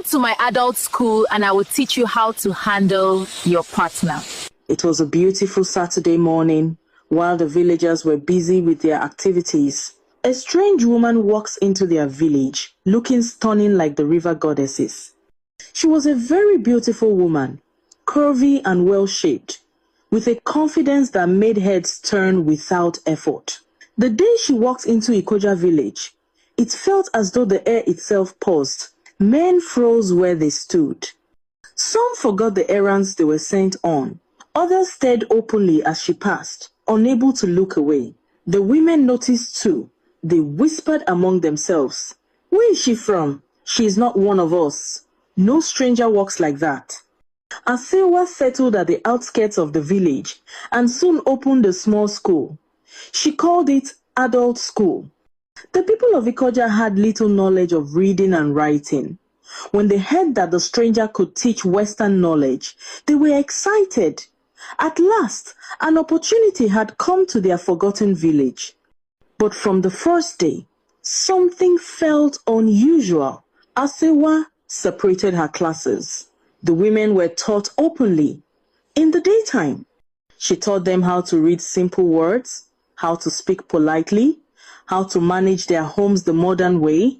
Come to my adult school and I will teach you how to handle your partner. It was a beautiful Saturday morning. While the villagers were busy with their activities, a strange woman walks into their village, looking stunning like the river goddesses. She was a very beautiful woman, curvy and well-shaped, with a confidence that made heads turn without effort. The day she walked into Ikoja village, it felt as though the air itself paused. Men froze where they stood. Some forgot the errands they were sent on. Others stared openly as she passed, unable to look away. The women noticed too. They whispered among themselves, "Where is she from? She is not one of us. No stranger walks like that." Asewa settled at the outskirts of the village and soon opened a small school. She called it Adult School. The people of Ikoja had little knowledge of reading and writing. When they heard that the stranger could teach Western knowledge, they were excited. At last, an opportunity had come to their forgotten village. But from the first day, something felt unusual. Asewa separated her classes. The women were taught openly. In the daytime, she taught them how to read simple words, how to speak politely, how to manage their homes the modern way,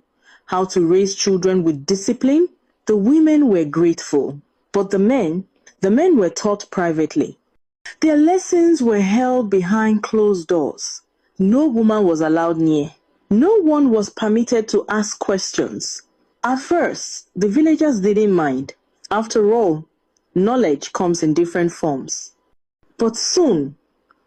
how to raise children with discipline. The women were grateful. But the men were taught privately. Their lessons were held behind closed doors. No woman was allowed near. No one was permitted to ask questions. At first, the villagers didn't mind. After all, knowledge comes in different forms. But soon,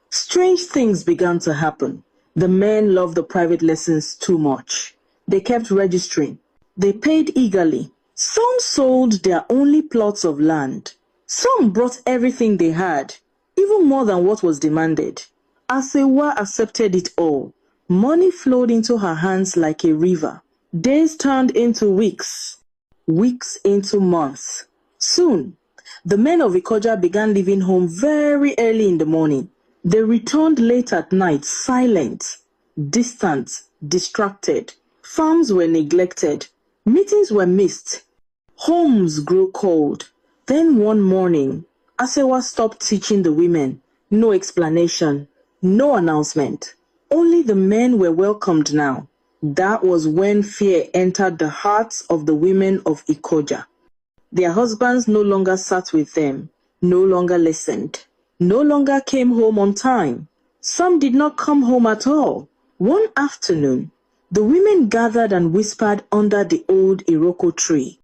strange things began to happen. The men loved the private lessons too much. They kept registering. They paid eagerly. Some sold their only plots of land. Some brought everything they had, even more than what was demanded. Asewa accepted it all. Money flowed into her hands like a river. Days turned into weeks, weeks into months. Soon, the men of Ikoja began leaving home very early in the morning. They returned late at night, silent, distant, distracted. Farms were neglected. Meetings were missed. Homes grew cold. Then one morning, Asewa stopped teaching the women. No explanation, no announcement. Only the men were welcomed now. That was when fear entered the hearts of the women of Ikoja. Their husbands no longer sat with them, no longer listened, no longer came home on time. Some did not come home at all. One afternoon, the women gathered and whispered under the old Iroko tree.